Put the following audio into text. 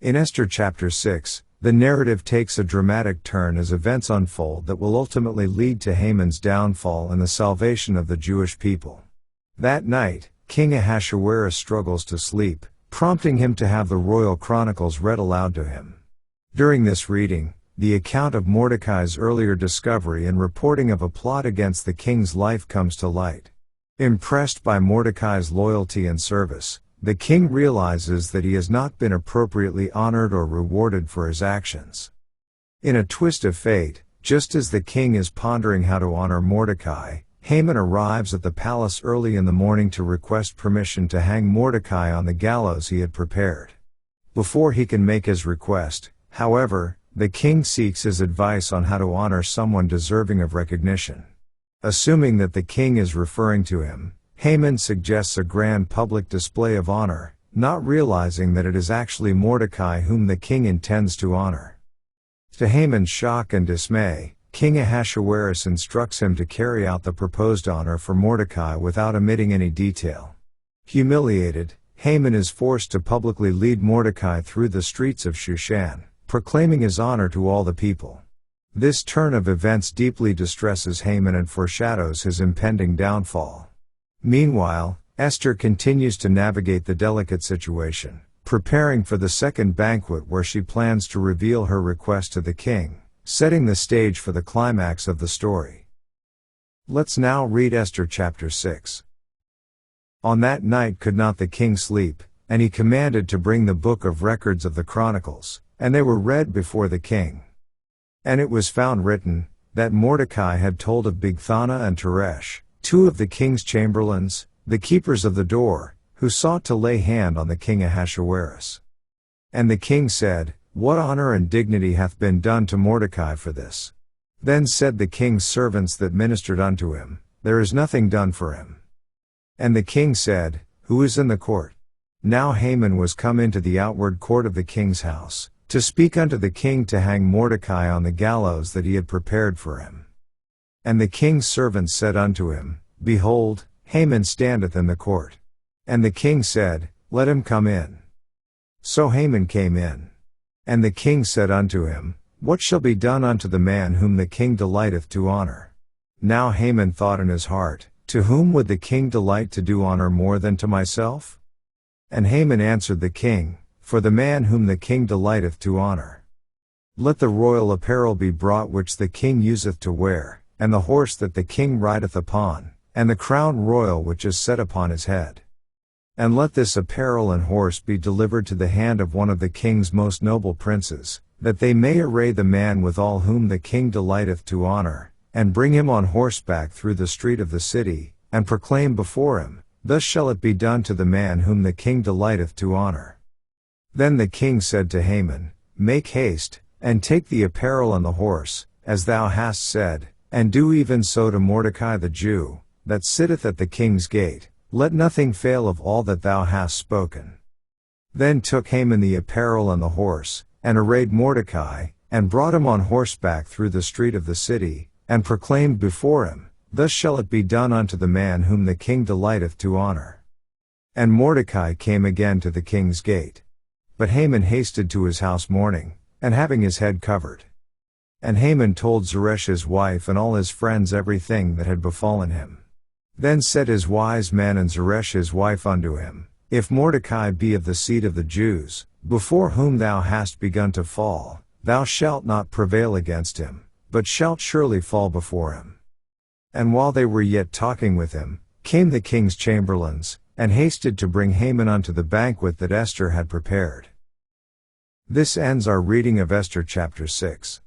In Esther Chapter 6, the narrative takes a dramatic turn as events unfold that will ultimately lead to Haman's downfall and the salvation of the Jewish people. That night, King Ahasuerus struggles to sleep, prompting him to have the royal chronicles read aloud to him. During this reading, the account of Mordecai's earlier discovery and reporting of a plot against the king's life comes to light. Impressed by Mordecai's loyalty and service, the king realizes that he has not been appropriately honored or rewarded for his actions. In a twist of fate, just as the king is pondering how to honor Mordecai, Haman arrives at the palace early in the morning to request permission to hang Mordecai on the gallows he had prepared. Before he can make his request, however, the king seeks his advice on how to honor someone deserving of recognition. Assuming that the king is referring to him, Haman suggests a grand public display of honor, not realizing that it is actually Mordecai whom the king intends to honor. To Haman's shock and dismay, King Ahasuerus instructs him to carry out the proposed honor for Mordecai without omitting any detail. Humiliated, Haman is forced to publicly lead Mordecai through the streets of Shushan, proclaiming his honor to all the people. This turn of events deeply distresses Haman and foreshadows his impending downfall. Meanwhile, Esther continues to navigate the delicate situation, preparing for the second banquet where she plans to reveal her request to the king, setting the stage for the climax of the story. Let's now read Esther Chapter 6. On that night could not the king sleep, and he commanded to bring the book of records of the Chronicles, and they were read before the king. And it was found written, that Mordecai had told of Bigthana and Teresh, two of the king's chamberlains, the keepers of the door, who sought to lay hand on the king Ahasuerus. And the king said, What honor and dignity hath been done to Mordecai for this? Then said the king's servants that ministered unto him, There is nothing done for him. And the king said, Who is in the court? Now Haman was come into the outward court of the king's house, to speak unto the king to hang Mordecai on the gallows that he had prepared for him. And the king's servants said unto him, Behold, Haman standeth in the court. And the king said, Let him come in. So Haman came in. And the king said unto him, What shall be done unto the man whom the king delighteth to honor? Now Haman thought in his heart, To whom would the king delight to do honor more than to myself? And Haman answered the king, For the man whom the king delighteth to honor. Let the royal apparel be brought which the king useth to wear, and the horse that the king rideth upon, and the crown royal which is set upon his head. And let this apparel and horse be delivered to the hand of one of the king's most noble princes, that they may array the man withal whom the king delighteth to honor, and bring him on horseback through the street of the city, and proclaim before him, Thus shall it be done to the man whom the king delighteth to honor. Then the king said to Haman, Make haste, and take the apparel and the horse, as thou hast said, and do even so to Mordecai the Jew, that sitteth at the king's gate. Let nothing fail of all that thou hast spoken. Then took Haman the apparel and the horse, and arrayed Mordecai, and brought him on horseback through the street of the city, and proclaimed before him, Thus shall it be done unto the man whom the king delighteth to honor. And Mordecai came again to the king's gate. But Haman hasted to his house mourning, and having his head covered. And Haman told Zeresh his wife and all his friends everything that had befallen him. Then said his wise men and Zeresh his wife unto him, If Mordecai be of the seed of the Jews, before whom thou hast begun to fall, thou shalt not prevail against him, but shalt surely fall before him. And while they were yet talking with him, came the king's chamberlains, and hasted to bring Haman unto the banquet that Esther had prepared. This ends our reading of Esther chapter 6.